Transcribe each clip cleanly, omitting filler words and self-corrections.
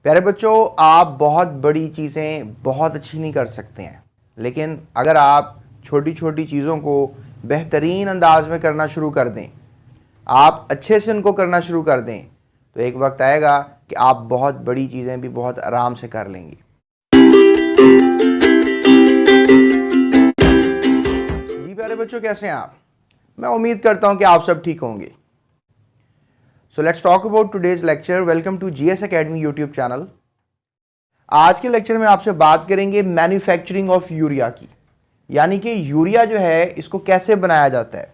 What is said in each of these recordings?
प्यारे बच्चों, आप बहुत बड़ी चीज़ें बहुत अच्छी नहीं कर सकते हैं, लेकिन अगर आप छोटी छोटी चीज़ों को बेहतरीन अंदाज में करना शुरू कर दें, आप अच्छे से उनको करना शुरू कर दें, तो एक वक्त आएगा कि आप बहुत बड़ी चीज़ें भी बहुत आराम से कर लेंगे। जी प्यारे बच्चों, कैसे हैं आप? मैं उम्मीद करता हूं कि आप सब ठीक होंगे। So let's talk about today's lecture. Welcome to GS academy YouTube channel. आज के लेक्चर में आपसे बात करेंगे मैन्युफैक्चरिंग ऑफ यूरिया की, यानी कि यूरिया जो है इसको कैसे बनाया जाता है।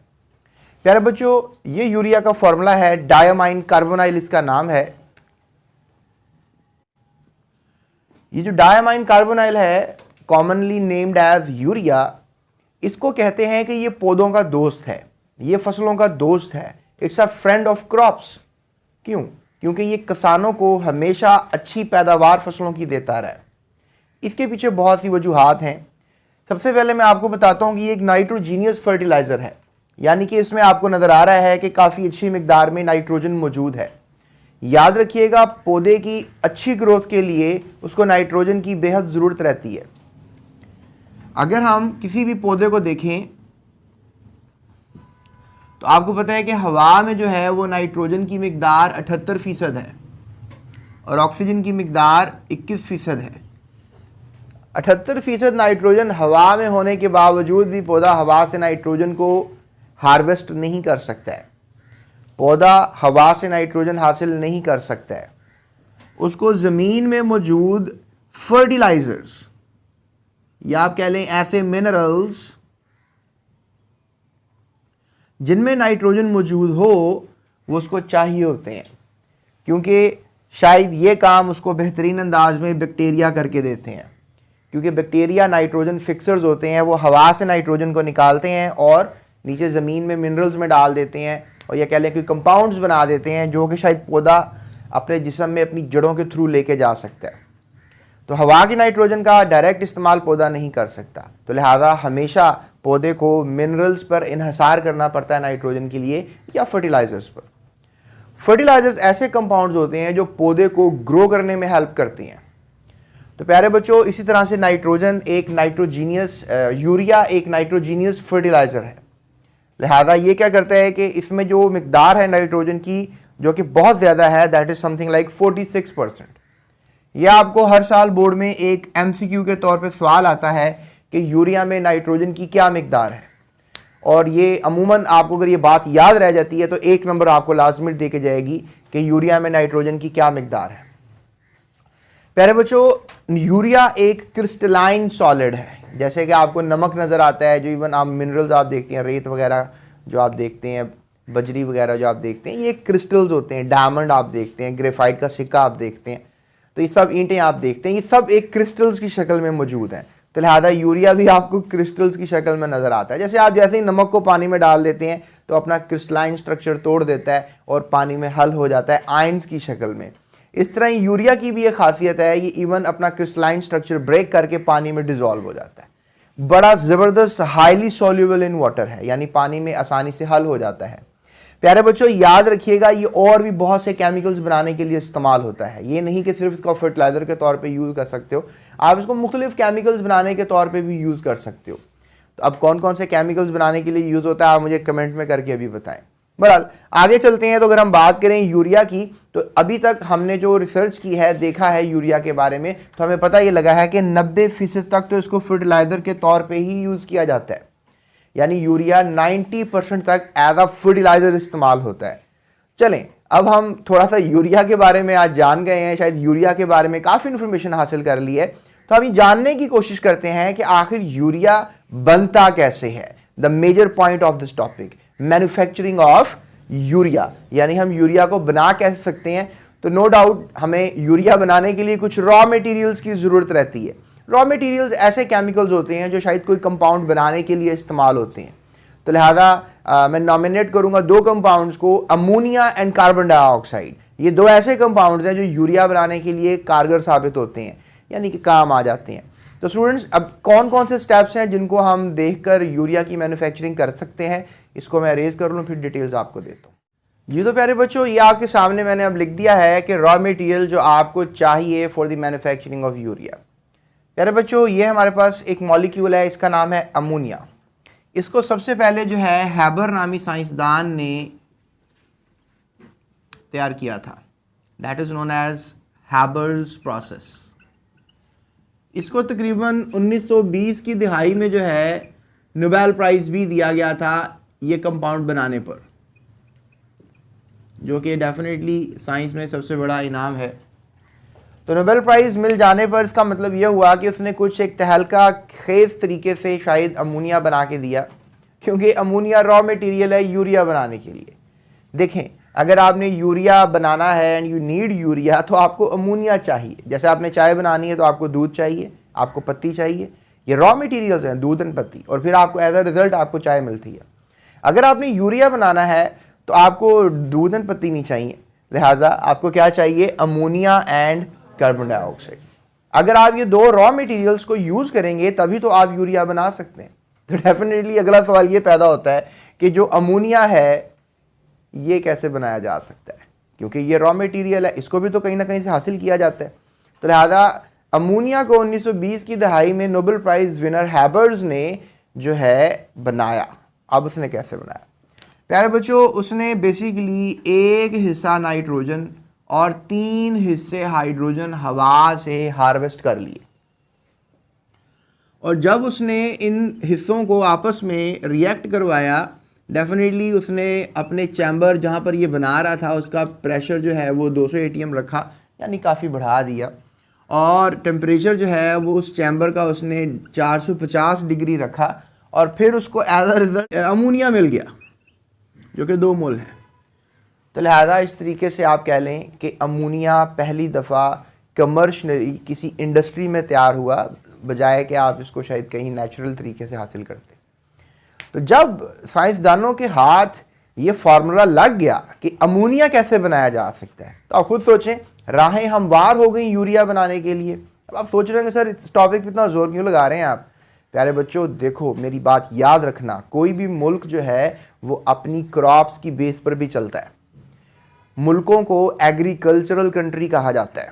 प्यारे बच्चों, ये यूरिया का फॉर्मूला है डायमाइन कार्बोनाइल, इसका नाम है। ये जो डायमाइन कार्बोनाइल है, कॉमनली नेम्ड एज यूरिया, इसको कहते हैं कि ये पौधों का दोस्त है, ये फसलों का दोस्त है। It's a friend of crops. क्यों? क्योंकि ये किसानों को हमेशा अच्छी पैदावार फसलों की देता रहा है। इसके पीछे बहुत सी वजूहात हैं। सबसे पहले मैं आपको बताता हूं कि ये एक नाइट्रोजीनियस फर्टिलाइजर है, यानी कि इसमें आपको नजर आ रहा है कि काफ़ी अच्छी मिकदार में नाइट्रोजन मौजूद है। याद रखिएगा, पौधे की अच्छी ग्रोथ के लिए उसको नाइट्रोजन की बेहद ज़रूरत रहती है। अगर हम किसी भी पौधे को देखें तो आपको पता है कि हवा में जो है वो नाइट्रोजन की मिकदार 78% है और ऑक्सीजन की मिकदार 21% है। 78% नाइट्रोजन हवा में होने के बावजूद भी पौधा हवा से नाइट्रोजन को हार्वेस्ट नहीं कर सकता है। पौधा हवा से नाइट्रोजन हासिल नहीं कर सकता है। उसको ज़मीन में मौजूद फर्टिलाइजर्स या आप कह लें ऐसे मिनरल्स जिनमें नाइट्रोजन मौजूद हो, वो उसको चाहिए होते हैं, क्योंकि शायद ये काम उसको बेहतरीन अंदाज में बैक्टीरिया करके देते हैं। क्योंकि बैक्टीरिया नाइट्रोजन फिक्सर्स होते हैं, वो हवा से नाइट्रोजन को निकालते हैं और नीचे ज़मीन में मिनरल्स में डाल देते हैं, और ये कह लें कि कंपाउंड्स बना देते हैं जो कि शायद पौधा अपने जिस्म में अपनी जड़ों के थ्रू लेके जा सकता है। तो हवा की नाइट्रोजन का डायरेक्ट इस्तेमाल पौधा नहीं कर सकता, तो लिहाजा हमेशा पौधे को मिनरल्स पर इन्हसार करना पड़ता है नाइट्रोजन के लिए, या फर्टिलाइजर्स पर। फर्टिलाइजर्स ऐसे कंपाउंड्स होते हैं जो पौधे को ग्रो करने में हेल्प करती हैं। तो प्यारे बच्चों, इसी तरह से नाइट्रोजन एक नाइट्रोजीनियस यूरिया एक नाइट्रोजीनियस फर्टिलाइजर है। लिहाजा ये क्या करता है कि इसमें जो मिकदार है नाइट्रोजन की, जो कि बहुत ज़्यादा है, दैट इज समथिंग लाइक 46%। यह आपको हर साल बोर्ड में एक एमसीक्यू के तौर पे सवाल आता है कि यूरिया में नाइट्रोजन की क्या मिकदार है, और ये अमूमन आपको अगर ये बात याद रह जाती है तो 1 नंबर आपको लाजमी दे के जाएगी कि यूरिया में नाइट्रोजन की क्या मिकदार है। प्यारे बच्चों, यूरिया एक क्रिस्टलाइन सॉलिड है, जैसे कि आपको नमक नज़र आता है, जो इवन आप मिनरल्स आप देखते हैं, रेत वगैरह जो आप देखते हैं, बजरी वगैरह जो आप देखते हैं, ये क्रिस्टल्स होते हैं। डायमंड आप देखते हैं, ग्रेफाइट का सिक्का आप देखते हैं, तो ये सब ईंटें आप देखते हैं, ये सब एक क्रिस्टल्स की शक्ल में मौजूद हैं। तो लिहाजा यूरिया भी आपको क्रिस्टल्स की शक्ल में नज़र आता है। जैसे आप जैसे ही नमक को पानी में डाल देते हैं तो अपना क्रिस्टलाइन स्ट्रक्चर तोड़ देता है और पानी में हल हो जाता है आयंस की शक्ल में। इस तरह यूरिया की भी एक खासियत है, ये इवन अपना क्रिस्टलाइन स्ट्रक्चर ब्रेक करके पानी में डिजॉल्व हो जाता है। बड़ा ज़बरदस्त हाईली सॉल्युबल इन वाटर है, यानी पानी में आसानी से हल हो जाता है। प्यारे बच्चों, याद रखिएगा, ये और भी बहुत से केमिकल्स बनाने के लिए इस्तेमाल होता है। ये नहीं कि सिर्फ इसको फर्टिलाइजर के तौर पे यूज़ कर सकते हो, आप इसको मुख्तलिफ केमिकल्स बनाने के तौर पे भी यूज़ कर सकते हो। तो अब कौन कौन से केमिकल्स बनाने के लिए यूज़ होता है, आप मुझे कमेंट में करके अभी बताएं। बहरहाल आगे चलते हैं। तो अगर हम बात करें यूरिया की, तो अभी तक हमने जो रिसर्च की है, देखा है यूरिया के बारे में, तो हमें पता ये लगा है कि 90% तक तो इसको फर्टिलाइजर के तौर पर ही यूज़ किया जाता है, यानी यूरिया 90% तक एज अ फर्टिलाइजर इस्तेमाल होता है। चलें, अब हम थोड़ा सा यूरिया के बारे में आज जान गए हैं, शायद यूरिया के बारे में काफ़ी इन्फॉर्मेशन हासिल कर ली है, तो हम ये जानने की कोशिश करते हैं कि आखिर यूरिया बनता कैसे है। The major point of this topic, manufacturing of urea, यानी हम यूरिया को बना कैसे सकते हैं। तो नो डाउट हमें यूरिया बनाने के लिए कुछ रॉ मटेरियल्स की ज़रूरत रहती है। रॉ मटेरियल्स ऐसे केमिकल्स होते हैं जो शायद कोई कंपाउंड बनाने के लिए इस्तेमाल होते हैं। तो लिहाजा मैं नॉमिनेट करूंगा 2 कंपाउंड्स को, अमोनिया एंड कार्बन डाइऑक्साइड। ये 2 ऐसे कंपाउंड्स हैं जो यूरिया बनाने के लिए कारगर साबित होते हैं, यानी कि काम आ जाते हैं। तो स्टूडेंट्स, अब कौन कौन से स्टेप्स हैं जिनको हम देखकर यूरिया की मैन्युफैक्चरिंग कर सकते हैं, इसको मैं अरेज कर लूँ, फिर डिटेल्स आपको देता हूँ। जी तो प्यारे बच्चों, ये आपके सामने मैंने अब लिख दिया है कि रॉ मटेरियल जो आपको चाहिए for the manufacturing of urea. प्यारे बच्चों, ये हमारे पास एक मॉलिक्यूल है, इसका नाम है अमोनिया। इसको सबसे पहले जो है हैबर नामी साइंसदान ने तैयार किया था, that is known as Haber's process. इसको तकरीबन 1920 की दिहाई में जो है नोबेल प्राइज़ भी दिया गया था ये कंपाउंड बनाने पर, जो कि डेफिनेटली साइंस में सबसे बड़ा इनाम है। तो नोबेल प्राइज़ मिल जाने पर इसका मतलब यह हुआ कि उसने कुछ एक तहलका खेज तरीके से शायद अमोनिया बना के दिया, क्योंकि अमोनिया रॉ मटेरियल है यूरिया बनाने के लिए। देखें, अगर आपने यूरिया बनाना है एंड यू नीड यूरिया, तो आपको अमोनिया चाहिए। जैसे आपने चाय बनानी है तो आपको दूध चाहिए, आपको पत्ती चाहिए, ये रॉ मटेरियल्स हैं, दूध एंड पत्ती, और फिर आपको एज अ रिजल्ट आपको चाय मिलती है। अगर आपने यूरिया बनाना है तो आपको दूध एंड पत्ती नहीं चाहिए, लिहाजा आपको क्या चाहिए, अमोनिया एंड कार्बन डाइऑक्साइड। अगर आप ये दो रॉ मटेरियल्स को यूज़ करेंगे तभी तो आप यूरिया बना सकते हैं। तो डेफिनेटली अगला सवाल ये पैदा होता है कि जो अमोनिया है ये कैसे बनाया जा सकता है, क्योंकि ये रॉ मटेरियल है, इसको भी तो कहीं ना कहीं से हासिल किया जाता है। तो लिहाजा अमोनिया को 1920 की दहाई में नोबेल प्राइज़ विनर हैबर्स ने जो है बनाया। अब उसने कैसे बनाया प्यारे बच्चों, उसने बेसिकली एक हिस्सा नाइट्रोजन और 3 हिस्से हाइड्रोजन हवा से हार्वेस्ट कर लिए, और जब उसने इन हिस्सों को आपस में रिएक्ट करवाया, डेफिनेटली उसने अपने चैम्बर जहाँ पर ये बना रहा था उसका प्रेशर जो है वो 200 ATM रखा, यानी काफ़ी बढ़ा दिया, और टेम्परेचर जो है वो उस चैम्बर का उसने 450 डिग्री रखा, और फिर उसको एज अ रिजल्ट अमोनिया मिल गया जो कि 2 मोल है। तो लिहाजा इस तरीके से आप कह लें कि अमोनिया पहली दफ़ा कमर्शली किसी इंडस्ट्री में तैयार हुआ, बजाय कि आप इसको शायद कहीं नेचुरल तरीके से हासिल करते। तो जब साइंसदानों के हाथ ये फार्मूला लग गया कि अमोनिया कैसे बनाया जा सकता है, तो आप खुद सोचें, राहें हमवार हो गई यूरिया बनाने के लिए। अब आप सोच रहे होंगे सर इस टॉपिक पे इतना जोर क्यों लगा रहे हैं आप। प्यारे बच्चों देखो, मेरी बात याद रखना, कोई भी मुल्क जो है वो अपनी क्रॉप्स की बेस पर भी चलता है। मुल्कों को एग्रीकल्चरल कंट्री कहा जाता है।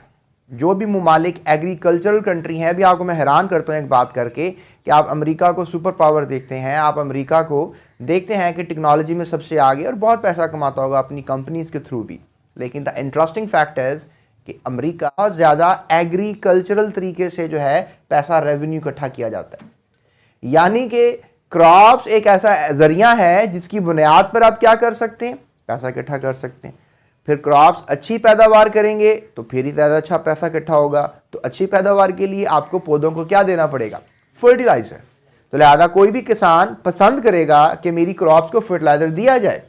जो भी मुमालिक एग्रीकल्चरल कंट्री हैं, अभी आपको मैं हैरान करता हूँ एक बात करके कि आप अमेरिका को सुपर पावर देखते हैं, आप अमेरिका को देखते हैं कि टेक्नोलॉजी में सबसे आगे और बहुत पैसा कमाता होगा अपनी कंपनीज़ के थ्रू भी, लेकिन द इंटरेस्टिंग फैक्ट इज़ कि अमेरिका बहुत ज़्यादा एग्रीकल्चरल तरीके से जो है पैसा रेवेन्यू इकट्ठा किया जाता है। यानी कि क्रॉप्स एक ऐसा जरिया है जिसकी बुनियाद पर आप क्या कर सकते हैं, पैसा इकट्ठा कर सकते हैं। फिर क्रॉप्स अच्छी पैदावार करेंगे तो फिर ही ज़्यादा अच्छा पैसा इकट्ठा होगा। तो अच्छी पैदावार के लिए आपको पौधों को क्या देना पड़ेगा, फर्टिलाइज़र। तो लिहाजा कोई भी किसान पसंद करेगा कि मेरी क्रॉप्स को फर्टिलाइज़र दिया जाए,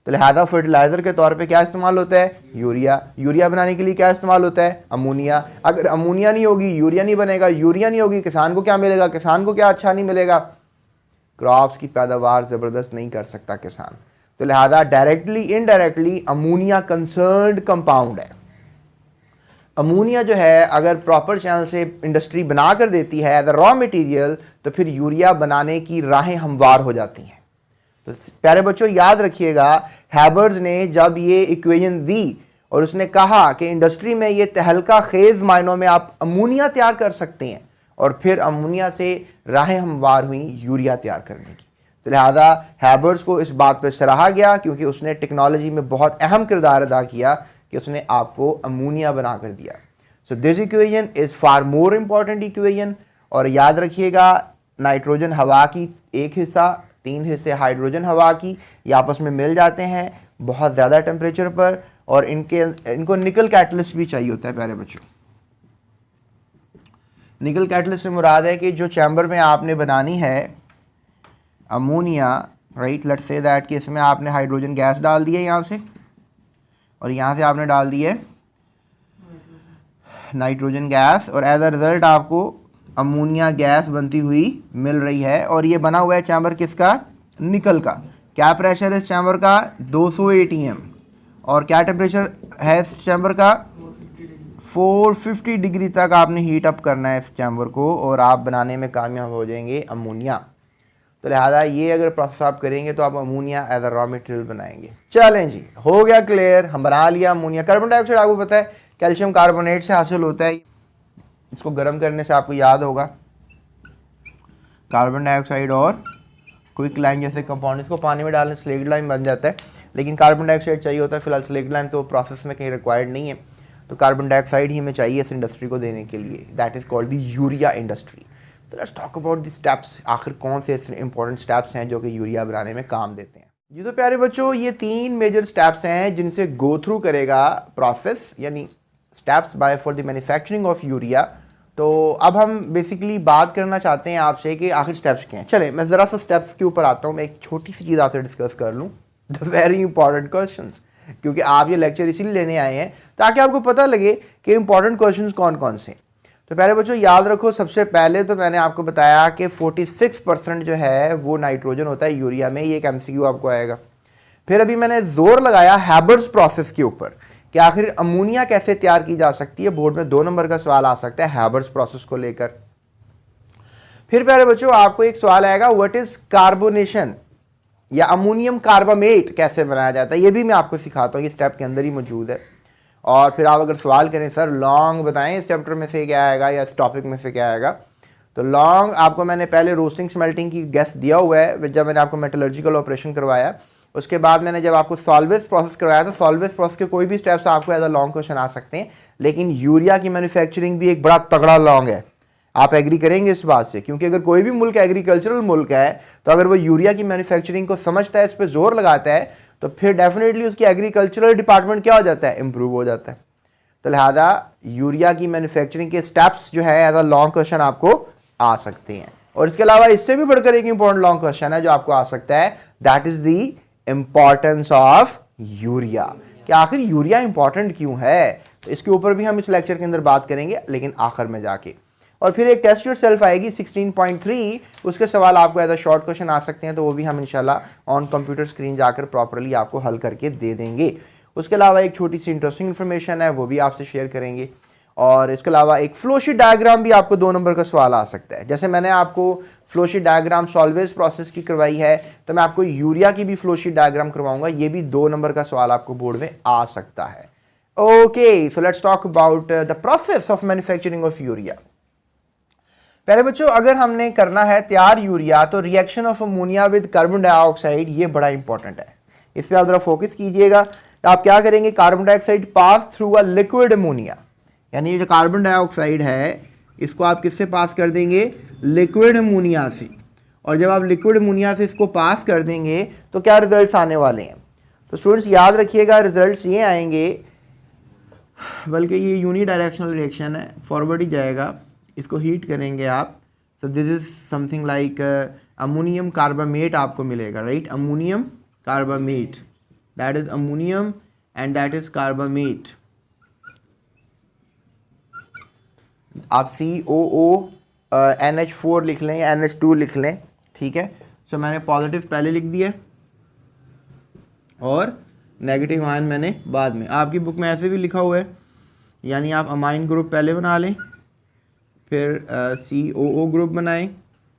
तो लिहाजा फर्टिलाइज़र के तौर पे क्या इस्तेमाल होता है, यूरिया। यूरिया बनाने के लिए क्या इस्तेमाल होता है, अमोनिया। अगर अमोनिया नहीं होगी यूरिया नहीं बनेगा, यूरिया नहीं होगी किसान को क्या मिलेगा, किसान को क्या अच्छा नहीं मिलेगा, क्रॉप्स की पैदावार ज़बरदस्त नहीं कर सकता किसान। तो लिहाजा directly indirectly ammonia concerned compound है। अमोनिया जो है अगर प्रॉपर चैनल से इंडस्ट्री बना कर देती है एज अ रॉ मटेरियल, तो फिर यूरिया बनाने की राहें हमवार हो जाती हैं। तो प्यारे बच्चों याद रखिएगा, हैबर्स ने जब ये इक्वेशन दी और उसने कहा कि इंडस्ट्री में ये तहलका खेज मायनों में आप अमोनिया तैयार कर सकते हैं, और फिर अमोनिया से राहें हमवार हुई यूरिया तैयार करने की। तो लिहाजा हैबर्स को इस बात पर सराहा गया क्योंकि उसने टेक्नोलॉजी में बहुत अहम किरदार अदा किया कि उसने आपको अमोनिया बना कर दिया। So this equation is far more important equation. और याद रखिएगा, नाइट्रोजन हवा की एक हिस्सा, 3 हिस्से हाइड्रोजन हवा की, ये आपस में मिल जाते हैं बहुत ज़्यादा टेम्परेचर पर, और इनको निकल कैटलिस्ट भी चाहिए होता है। प्यारे बच्चों, निकल कैटलिस्ट से मुराद है कि जो चैम्बर में आपने बनानी है ammonia, right, let's say that कि इसमें आपने हाइड्रोजन गैस डाल दी है यहाँ से, और यहाँ से आपने डाल दी है नाइट्रोजन गैस, और एज अ रिज़ल्ट आपको अमोनिया गैस बनती हुई मिल रही है। और ये बना हुआ है चैम्बर किसका, निकल का। क्या प्रेशर है इस चैम्बर का, 200 ATM, और क्या टेम्परेचर है इस चैम्बर का, 450 डिग्री तक आपने हीट अप करना है इस चैम्बर को, और आप बनाने में कामयाब हो जाएंगे अमोनिया। तो तो लिहाजा ये अगर प्रोसेस आप करेंगे तो आप ammonia as a raw material बनाएंगे। चलें जी, हो गया क्लियर, हम बना लिया अमोनिया। कार्बन डाइऑक्साइड आपको पता है कैल्शियम कार्बोनेट से हासिल होता है, इसको गर्म करने से आपको याद होगा कार्बन डाइऑक्साइड और क्विक लाइम जैसे कंपाउंड, इसको पानी में डालने स्लेक्ट लाइम बन जाता है, लेकिन कार्बन डाइऑक्साइड चाहिए होता है। फिलहाल स्लेक्ट लाइम तो प्रोसेस में कहीं रिक्वायर्ड नहीं है, तो कार्बन डाइऑक्साइड ही हमें चाहिए इस इंडस्ट्री को देने के लिए, that is called the urea industry. तो let's talk about the steps, आखिर कौन से इंपॉर्टेंट स्टेप्स हैं जो कि यूरिया बनाने में काम देते हैं। जी तो प्यारे बच्चों, ये 3 मेजर स्टेप्स हैं जिनसे गो थ्रू करेगा प्रोसेस, यानी steps by for the manufacturing of urea. तो अब हम बेसिकली बात करना चाहते हैं आपसे कि आखिर स्टेप्स क्या हैं। चलें मैं ज़रा सा स्टेप्स के ऊपर आता हूँ, मैं एक छोटी सी चीज़ आपसे डिस्कस कर लूँ, द वेरी इंपॉर्टेंट क्वेश्चंस, क्योंकि आप ये लेक्चर इसीलिए लेने आए हैं ताकि आपको पता लगे कि इंपॉर्टेंट क्वेश्चंस कौन कौन से। तो पहले बच्चों याद रखो, सबसे पहले तो मैंने आपको बताया कि 46% जो है वो नाइट्रोजन होता है यूरिया में, ये एक MCQ आपको आएगा। फिर अभी मैंने जोर लगाया हैबर्स प्रोसेस के ऊपर कि आखिर अमोनिया कैसे तैयार की जा सकती है, बोर्ड में 2 नंबर का सवाल आ सकता है हैबर्स प्रोसेस को लेकर। फिर प्यारे बच्चों आपको एक सवाल आएगा व्हाट इज कार्बोनेशन या अमोनियम कार्बामेट कैसे बनाया जाता है, ये भी मैं आपको सिखाता हूँ, ये स्टेप के अंदर ही मौजूद है। और फिर आप अगर सवाल करें सर लॉन्ग बताएं इस चैप्टर में से क्या आएगा या इस टॉपिक में से क्या आएगा, तो लॉन्ग आपको मैंने पहले रोस्टिंग स्मेल्टिंग की गेस दिया हुआ है जब मैंने आपको मेटलर्जिकल ऑपरेशन करवाया। उसके बाद मैंने जब आपको सॉल्वेज प्रोसेस करवाया तो सॉल्वेज प्रोसेस के कोई भी स्टेप्स आपको एज अ लॉन्ग क्वेश्चन आ सकते हैं, लेकिन यूरिया की मैन्युफैक्चरिंग भी एक बड़ा तगड़ा लॉन्ग है। आप एग्री करेंगे इस बात से, क्योंकि अगर कोई भी मुल्क एग्रीकल्चरल मुल्क है तो अगर वो यूरिया की मैन्युफैक्चरिंग को समझता है, इस पर जोर लगाता है, तो फिर डेफिनेटली उसकी एग्रीकल्चरल डिपार्टमेंट क्या हो जाता है, इंप्रूव हो जाता है। तो लिहाजा यूरिया की मैन्युफैक्चरिंग के स्टेप्स जो है एज अ लॉन्ग क्वेश्चन आपको आ सकते हैं। और इसके अलावा इससे भी बढ़कर एक इंपॉर्टेंट लॉन्ग क्वेश्चन है जो आपको आ सकता है, that is the importance of urea, कि आखिर यूरिया इंपॉर्टेंट क्यों है। तो इसके ऊपर भी हम इस लेक्चर के अंदर बात करेंगे, लेकिन आखिर में जाके। और फिर एक टेस्ट योरसेल्फ आएगी 16.3, उसके सवाल आपको एज अ शॉर्ट क्वेश्चन आ सकते हैं, तो वो भी हम इंशाल्लाह ऑन कंप्यूटर स्क्रीन जाकर प्रॉपरली आपको हल करके दे देंगे। उसके अलावा एक छोटी सी इंटरेस्टिंग इन्फॉर्मेशन है, वो भी आपसे शेयर करेंगे। और इसके अलावा एक फ्लोशीट डायग्राम भी आपको 2 नंबर का सवाल आ सकता है। जैसे मैंने आपको फ्लोशीट डायग्राम सॉल्वेज प्रोसेस की करवाई है, तो मैं आपको यूरिया की भी फ्लोशीट डायग्राम करवाऊंगा, ये भी 2 नंबर का सवाल आपको बोर्ड में आ सकता है। Okay, so let's talk about the process of manufacturing of urea. पहले बच्चों अगर हमने करना है तैयार यूरिया, तो reaction of ammonia with carbon dioxide ये बड़ा इंपॉर्टेंट है, इस पर आप जरा फोकस कीजिएगा। तो आप क्या करेंगे, carbon dioxide pass through a liquid ammonia, यानी जो कार्बन डाइऑक्साइड है इसको आप किससे पास कर देंगे, लिक्विड अमोनिया से। और जब आप लिक्विड अमोनिया से इसको पास कर देंगे तो क्या रिजल्ट्स आने वाले हैं, तो स्टूडेंट्स याद रखिएगा रिजल्ट्स ये आएंगे, बल्कि ये यूनी डायरेक्शनल रिएक्शन है, फॉरवर्ड ही जाएगा, इसको हीट करेंगे आप। सो this is something like ammonium carbamate आपको मिलेगा, right, ammonium carbamate, that is ammonium and that is carbamate. आप COO NH4 लिख लें या NH2 लिख लें, ठीक है। सो मैंने पॉजिटिव पहले लिख दिया और नेगेटिव आयन मैंने बाद में, आपकी बुक में ऐसे भी लिखा हुआ है, यानी आप अमाइन ग्रुप पहले बना लें, फिर COO ग्रुप बनाएं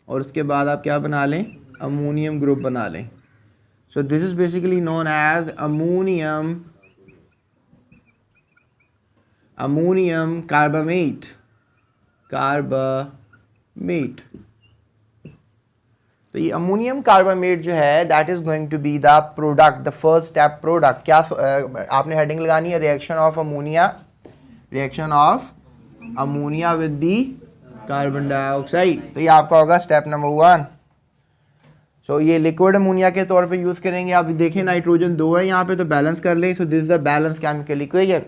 और उसके बाद आप क्या बना लें, अमोनियम ग्रुप बना लें। So this is basically known as ammonium carbamate, तो ये अमोनियम कार्बामेट जो है that is going to be the product, the first step product. क्या आपने हेडिंग लगानी है, reaction of ammonia with the carbon dioxide, तो ये आपका होगा स्टेप नंबर 1। सो ये लिक्विड अमोनिया के तौर पे यूज़ करेंगे। आप देखें नाइट्रोजन 2 है यहाँ पे, तो बैलेंस कर लें। So this is the balance chemical equation,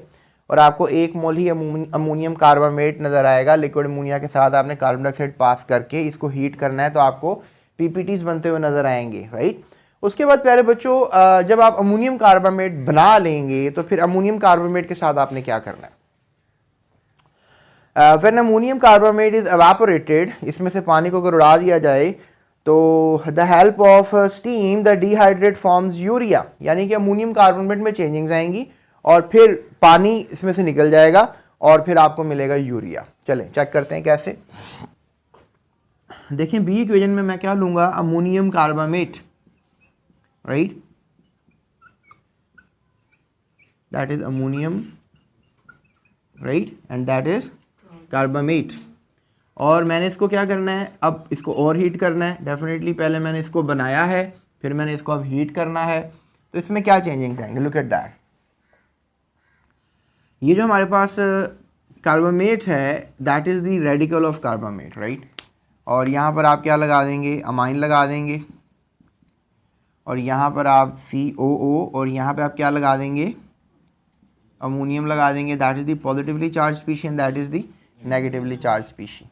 और आपको 1 मोल ही अमोनियम कार्बामेट नज़र आएगा। लिक्विड अमोनिया के साथ आपने कार्बन डाइऑक्साइड पास करके इसको हीट करना है, तो आपको PPTs बनते हुए नज़र आएंगे, राइट। उसके बाद प्यारे बच्चों जब आप अमोनियम कार्बामेट बना लेंगे तो फिर अमोनियम कार्बामेट के साथ आपने क्या करना है, when ammonium carbamate is evaporated, इसमें से पानी को अगर उड़ा दिया जाए तो the help of steam the dehydrate forms urea, यानी कि अमोनियम कार्बामेट में चेंजिंग्स आएंगी और फिर पानी इसमें से निकल जाएगा और फिर आपको मिलेगा यूरिया। चलें चेक करते हैं कैसे। देखें बी इक्वेशन में मैं क्या लूँगा, ammonium carbamate, right, that is ammonium, right, and that is carbamate. और मैंने इसको क्या करना है, अब इसको और हीट करना है। डेफिनेटली पहले मैंने इसको बनाया है, फिर मैंने इसको अब हीट करना है। तो इसमें क्या चेंजिंग आएंगे, लुक एट दैट। ये जो हमारे पास कार्बामेट है that is the radical of carbamate, right. और यहाँ पर आप क्या लगा देंगे, अमाइन लगा देंगे, और यहाँ पर आप COO, और यहाँ पे आप क्या लगा देंगे, अमोनियम लगा देंगे। That is the positively charge species and that is the negatively charge species.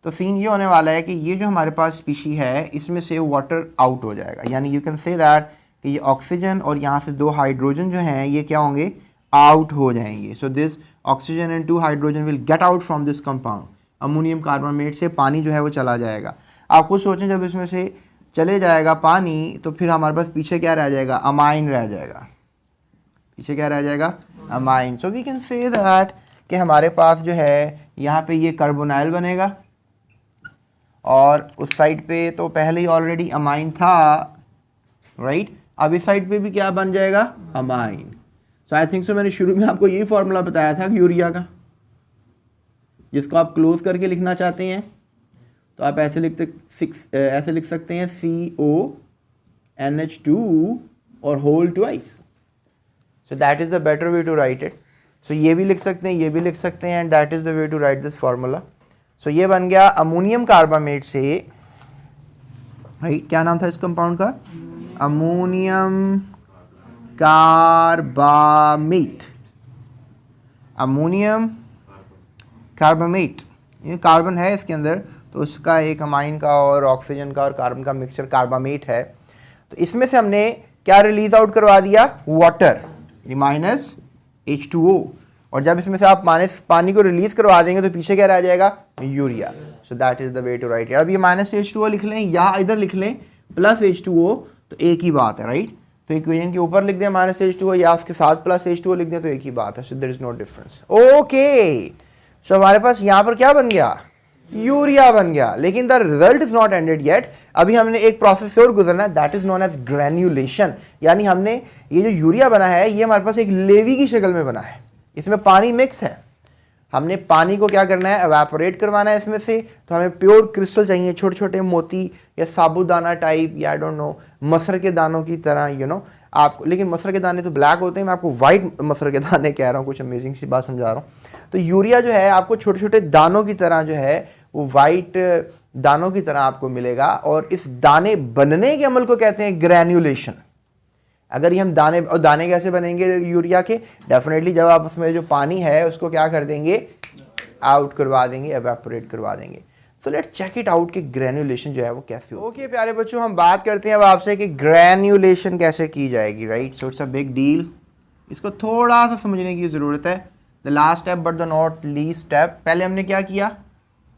तो सीन ये होने वाला है कि ये जो हमारे पास स्पीशी है इसमें से वाटर आउट हो जाएगा, यानी यू कैन से दैट कि ये ऑक्सीजन और यहाँ से 2 हाइड्रोजन जो हैं ये क्या होंगे, आउट हो जाएंगे। So this oxygen and 2 hydrogen will get out from this compound. Ammonium carbamate से पानी जो है वो चला जाएगा। आप खुद सोचें, जब इसमें से चले जाएगा पानी तो फिर हमारे पास पीछे क्या रह जाएगा, अमाइन रह जाएगा। पीछे क्या रह जाएगा, amine. So we can say that कि हमारे पास जो है यहाँ पे ये कार्बोनाइल बनेगा, और उस साइड पे तो पहले ही ऑलरेडी अमाइन था, राइट। अब इस साइड पे भी क्या बन जाएगा, amine. So I think so मैंने शुरू में आपको यही फॉर्मूला बताया था यूरिया का, जिसको आप क्लोज करके लिखना चाहते हैं तो आप ऐसे लिख सकते हैं CONH2 और whole twice. So that is the better way to write it. सो ये भी लिख सकते हैं, ये भी लिख सकते हैं, and that is the way to write this formula. So ये बन गया अमोनियम कार्बामेट से, राइट, क्या नाम था इस कंपाउंड का, अमोनियम कार्बामेट। अमोनियम कार्बामेट, ये कार्बन है इसके अंदर, तो उसका एक अमाइन का और ऑक्सीजन का और कार्बन का मिक्सचर कार्बामेट है। तो इसमें से हमने क्या रिलीज आउट करवा दिया, वाटर, माइनस H2O। और जब इसमें से आप पानी को रिलीज करवा देंगे तो पीछे क्या रह जाएगा, urea. So that is the way to write. अब ये माइनस H2O लिख लें या इधर लिख लें प्लस H2O, तो एक ही बात है, राइट। तो इक्वेशन के ऊपर लिख दें माइनस H2O या उसके साथ प्लस H2O लिख दें, तो एक ही बात है। So there is no difference. Okay, so हमारे पास यहाँ पर क्या बन गया, यूरिया बन गया। लेकिन the result is not ended yet. अभी हमने एक प्रोसेस से और गुजरना है, दैट इज नोन एज ग्रैन्युलेशन। यानी हमने ये जो यूरिया बना है ये हमारे पास एक लेवी की शक्ल में बना है, इसमें पानी मिक्स है। हमने पानी को क्या करना है, एवेपोरेट करवाना है इसमें से। तो हमें प्योर क्रिस्टल चाहिए, छोटे छोटे मोती या साबुदाना टाइप, या आई डोंट नो मसर के दानों की तरह, यू नो आपको। लेकिन मसर के दाने तो ब्लैक होते हैं, मैं आपको वाइट मसर के दाने कह रहा हूँ, कुछ अमेजिंग सी बात समझा रहा हूँ। तो यूरिया जो है आपको छोटे छोटे दानों की तरह जो है वो वाइट दानों की तरह आपको मिलेगा, और इस दाने बनने के अमल को कहते हैं ग्रैन्युलेशन। अगर ये हम दाने, और दाने कैसे बनेंगे यूरिया के, डेफिनेटली जब आप उसमें जो पानी है उसको क्या कर देंगे, आउट करवा देंगे, एवेपोरेट करवा देंगे। So let's check it out कि ग्रैन्युलेशन जो है वो कैसे हो। ओके प्यारे बच्चों, हम बात करते हैं अब आपसे कि ग्रैन्युलेशन कैसे की जाएगी, right. So it's a big deal, इसको थोड़ा सा समझने की ज़रूरत है। The last step but the not least step. पहले हमने क्या किया,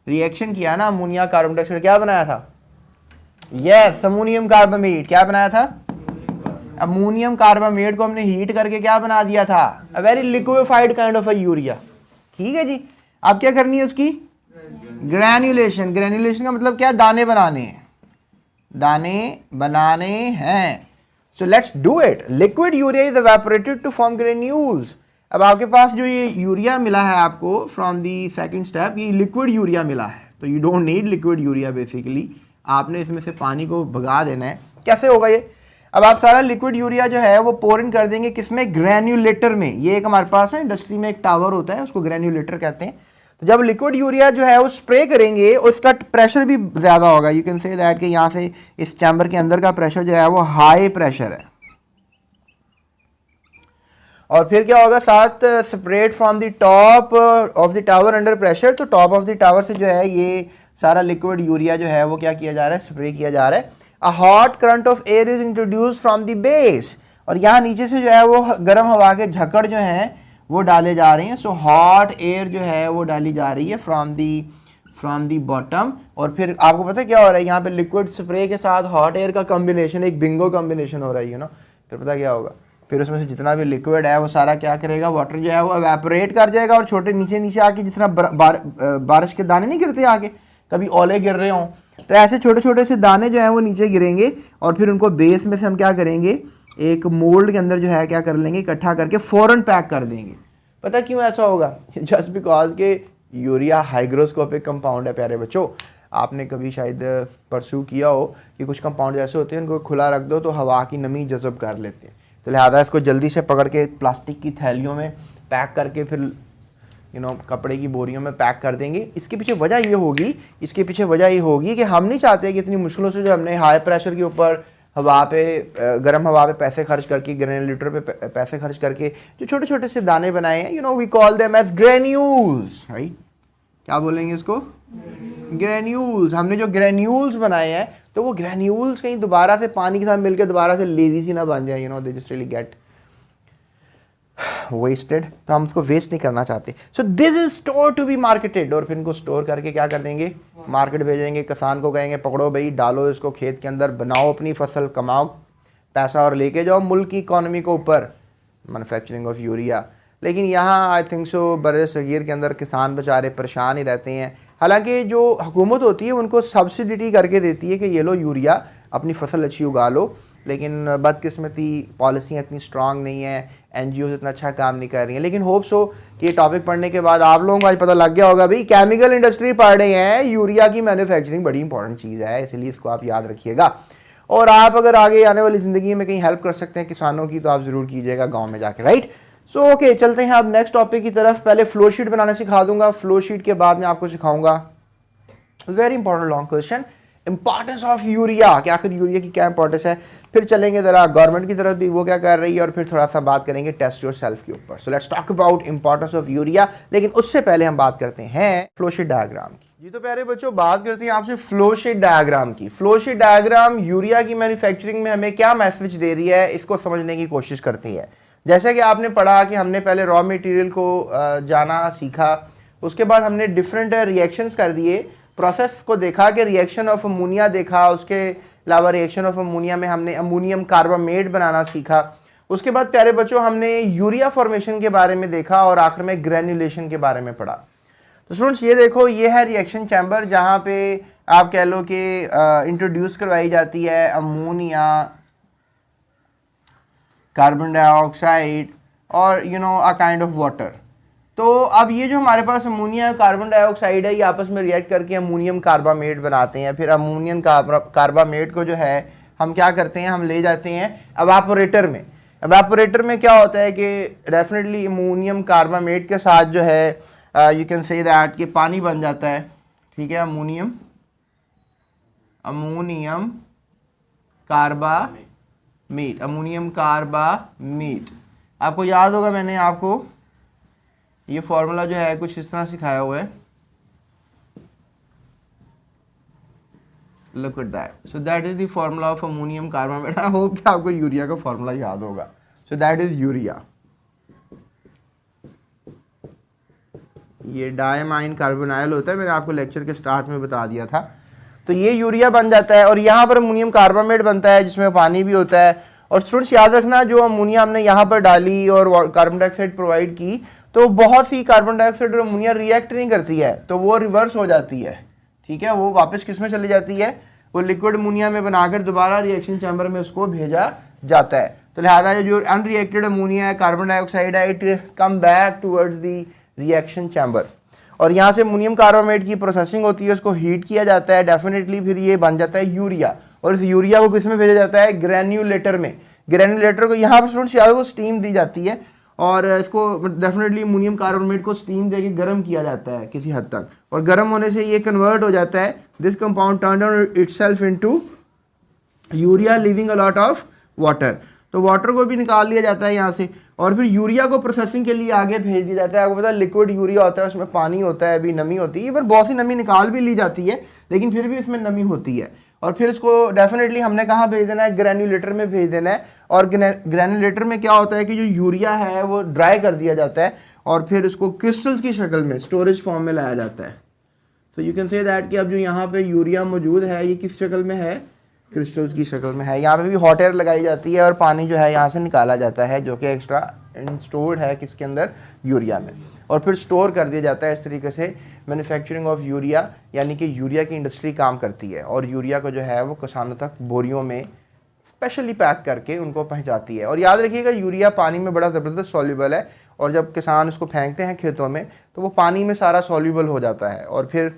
रिएक्शन किया ना, अमोनिया कार्बन डाइऑक्साइड क्या बनाया था, यस, अमोनियम कार्बामेट। क्या बनाया था, अमोनियम कार्बामेट को हमने हीट करके क्या बना दिया था, a very liquefied kind of a urea. ठीक है जी, अब क्या करनी है उसकी, ग्रैन्युलेशन। ग्रैन्युलेशन का मतलब क्या, दाने बनाने हैं, दाने बनाने हैं। So let's do it. Liquid urea is evaporated to form granules. अब आपके पास जो ये यूरिया मिला है आपको फ्रॉम दी सेकंड स्टेप, ये लिक्विड यूरिया मिला है, तो you don't need liquid urea. Basically आपने इसमें से पानी को भगा देना है। कैसे होगा ये, अब आप सारा लिक्विड यूरिया जो है वो पोर इन कर देंगे किसमें, ग्रैन्युलेटर में। ये एक हमारे पास है, इंडस्ट्री में एक टावर होता है, उसको ग्रैन्युलेटर कहते हैं। तो जब लिक्विड यूरिया जो है वो स्प्रे करेंगे, उसका प्रेशर भी ज़्यादा होगा। यू कैन से दैट कि यहाँ से इस चैम्बर के अंदर का प्रेशर जो है वो हाई प्रेशर है। और फिर क्या होगा, साथ separate from the top of the tower under pressure. तो टॉप ऑफ द टावर से जो है ये सारा लिक्विड यूरिया जो है वो क्या किया जा रहा है, स्प्रे किया जा रहा है। A hot current of air is introduce from the base. और यहाँ नीचे से जो है वो गर्म हवा के झकड़ जो हैं वो डाले जा रहे हैं। सो हॉट एयर जो है वो डाली जा रही है फ्रॉम दी बॉटम। और फिर आपको पता है क्या हो रहा है, यहाँ पे लिक्विड स्प्रे के साथ हॉट एयर का कॉम्बिनेशन, एक बिंगो कॉम्बिनेशन हो रहा है, यू नो। फिर पता क्या होगा, फिर उसमें से जितना भी लिक्विड है वो सारा क्या करेगा, वाटर जो है वो एवेपोरेट कर जाएगा, और छोटे नीचे नीचे आके जितना बारिश के दाने नहीं गिरते आके, कभी ओले गिर रहे हों, तो ऐसे छोटे छोटे से दाने जो हैं वो नीचे गिरेंगे और फिर उनको बेस में से हम क्या करेंगे, एक मोल्ड के अंदर जो है क्या कर लेंगे, इकट्ठा करके फ़ौरन पैक कर देंगे। पता क्यों ऐसा होगा? जस्ट बिकॉज के यूरिया हाइग्रोस्कोपिक कंपाउंड है प्यारे बच्चों। आपने कभी शायद परस्यू किया हो कि कुछ कंपाउंड ऐसे होते हैं उनको खुला रख दो तो हवा की नमी जज़ब कर लेते हैं, तो लिहाजा इसको जल्दी से पकड़ के प्लास्टिक की थैलियों में पैक करके फिर कपड़े की बोरियों में पैक कर देंगे। इसके पीछे वजह ये होगी कि हम नहीं चाहते कि इतनी मुश्किलों से जो हमने हाई प्रेशर के ऊपर हवा पे, गर्म हवा पे पैसे खर्च करके, ग्रेन्युलेटर पे पैसे खर्च करके जो छोटे छोटे से दाने बनाए हैं, we call them as granules, right? क्या बोलेंगे इसको? ग्रेन्यूल्स। हमने जो ग्रेन्यूल्स बनाए हैं तो वो ग्रेन्यूल्स कहीं दोबारा से पानी के साथ मिलकर दोबारा से लेजी सी ना बन जाए, they just really get wasted, तो हम उसको वेस्ट नहीं करना चाहते। So this is store to be marketed, और फिर इनको स्टोर करके क्या कर देंगे, मार्केट भेजेंगे। किसान को कहेंगे पकड़ो भाई, डालो इसको खेत के अंदर, बनाओ अपनी फसल, कमाओ पैसा और लेके जाओ मुल्क की इकॉनमी को ऊपर, मैन्युफैक्चरिंग ऑफ यूरिया। लेकिन यहाँ आई थिंक सो बर सगीर के अंदर किसान बेचारे परेशान ही रहते हैं। हालांकि जो हुकूमत होती है उनको सब्सिडी करके देती है कि ये लो यूरिया, अपनी फसल अच्छी उगा लो, लेकिन बदकिस्मती पॉलिसियाँ इतनी स्ट्रांग नहीं है, NGOs इतना अच्छा काम नहीं कर रही हैं। लेकिन होप्स हो कि ये टॉपिक पढ़ने के बाद आप लोगों को आज पता लग गया होगा भाई, केमिकल इंडस्ट्री पढ़ रहे हैं, यूरिया की मैन्युफैक्चरिंग बड़ी इंपॉर्टेंट चीज़ है, इसलिए इसको आप याद रखिएगा। और आप अगर आगे आने वाली ज़िंदगी में कहीं हेल्प कर सकते हैं किसानों की तो आप ज़रूर कीजिएगा गाँव में जाके, राइट? सो ओके, चलते हैं अब नेक्स्ट टॉपिक की तरफ। पहले फ्लो शीट बनाना सिखा दूंगा, फ्लो शीट के बाद मैं आपको सिखाऊंगा very important long question, importance of urea, कि आखिर यूरिया की क्या इंपॉर्टेंस है। फिर चलेंगे जरा गवर्नमेंट की तरफ भी, वो क्या कर रही है, और फिर थोड़ा सा बात करेंगे टेस्ट योर सेल्फ के ऊपर। सो let's talk about importance of urea, लेकिन उससे पहले हम बात करते हैं फ्लो शीट डायग्राम की। जी तो प्यारे बच्चों, बात करते हैं आपसे फ्लो शीट डायग्राम की। फ्लो शीट डायग्राम यूरिया की मैन्युफैक्चरिंग में हमें क्या मैसेज दे रही है, इसको समझने की कोशिश करते हैं। जैसे कि आपने पढ़ा कि हमने पहले रॉ मटेरियल को जाना सीखा, उसके बाद हमने डिफरेंट रिएक्शंस कर दिए, प्रोसेस को देखा कि रिएक्शन ऑफ अमोनिया देखा, उसके अलावा रिएक्शन ऑफ अमोनिया में हमने अमोनियम कार्बामेट बनाना सीखा। उसके बाद प्यारे बच्चों हमने यूरिया फॉर्मेशन के बारे में देखा और आखिर में ग्रेन्युलेशन के बारे में पढ़ा। तो स्टूडेंट्स ये देखो, ये है रिएक्शन चैम्बर जहाँ पे आप कह लो कि इंट्रोड्यूस करवाई जाती है अमोनिया, कार्बन डाइऑक्साइड और अ काइंड ऑफ वाटर। तो अब ये जो हमारे पास अमोनिया कार्बन डाइऑक्साइड है, ये आपस में रिएक्ट करके अमोनियम कार्बामेट बनाते हैं। फिर अमोनियम कार्बामेट को जो है हम क्या करते हैं, हम ले जाते हैं एवापोरेटर में। एवापोरेटर में क्या होता है कि डेफिनेटली अमोनियम कार्बामेट के साथ जो है यू कैन से दैट कि पानी बन जाता है, ठीक है, अमोनियम कार्बामेट। आपको याद होगा मैंने आपको ये फॉर्मूला जो है कुछ इस तरह सिखाया हुआ है, look at that. So that is the formula of ammonium carbamate. I hope कि आपको यूरिया का फॉर्मूला याद होगा। सो दैट इज यूरिया, ये डायमाइन कार्बोनाइल होता है, मैंने आपको लेक्चर के स्टार्ट में बता दिया था। तो ये यूरिया बन जाता है और यहाँ पर अमोनियम कार्बामेट बनता है जिसमें पानी भी होता है। और स्टूडेंट्स याद रखना, जो अमोनिया हमने यहाँ पर डाली और कार्बन डाइऑक्साइड प्रोवाइड की, तो बहुत सी कार्बन डाइऑक्साइड और अमोनिया रिएक्ट नहीं करती है, तो वो रिवर्स हो जाती है, ठीक है, वो वापस किस में चली जाती है, वो लिक्विड अमोनिया में बनाकर दोबारा रिएक्शन चैम्बर में उसको भेजा जाता है। तो लिहाजा जो अनरिएक्टेड अमोनिया है, कार्बन डाइऑक्साइड है, it come back towards the reaction chamber और यहाँ से अमोनियम कार्बामेट की प्रोसेसिंग होती है, उसको हीट किया जाता है डेफिनेटली, फिर ये बन जाता है यूरिया। और इस यूरिया को किस में भेजा जाता है, ग्रैन्युलेटर में। ग्रैन्युलेटर को यहाँ पर स्टूडेंट्स याद को स्टीम दी जाती है और इसको डेफिनेटली अमोनियम कार्बामेट को स्टीम देके गर्म किया जाता है किसी हद तक, और गर्म होने से ये कन्वर्ट हो जाता है, this compound turned itself into urea living a lot of water. तो वाटर को भी निकाल लिया जाता है यहाँ से और फिर यूरिया को प्रोसेसिंग के लिए आगे भेज दिया जाता है। आपको पता है लिक्विड यूरिया होता है, उसमें पानी होता है, अभी नमी होती है, इवन बहुत सी नमी निकाल भी ली जाती है, लेकिन फिर भी इसमें नमी होती है। और फिर इसको डेफिनेटली हमने कहाँ भेज देना है, ग्रैन्युलेटर में भेज देना है। और ग्रैन्युलेटर में क्या होता है कि जो यूरिया है वो ड्राई कर दिया जाता है और फिर इसको क्रिस्टल्स की शक्ल में स्टोरेज फॉर्म में लाया जाता है। तो यू कैन से दैट कि अब जो यहाँ पे यूरिया मौजूद है ये किस शक्ल में है, क्रिस्टल्स की शक्ल में है। यहाँ पे भी हॉट एयर लगाई जाती है और पानी जो है यहाँ से निकाला जाता है जो कि एक्स्ट्रा स्टोर्ड है किसके अंदर, यूरिया में। और फिर स्टोर कर दिया जाता है। इस तरीके से मैन्युफैक्चरिंग ऑफ यूरिया यानी कि यूरिया की इंडस्ट्री काम करती है और यूरिया को जो है वो किसानों तक बोरियों में स्पेशली पैक करके उनको पहुंचाती है। और याद रखिएगा यूरिया पानी में बड़ा ज़बरदस्त सॉल्युबल है और जब किसान उसको फेंकते हैं खेतों में तो वो पानी में सारा सॉल्युबल हो जाता है और फिर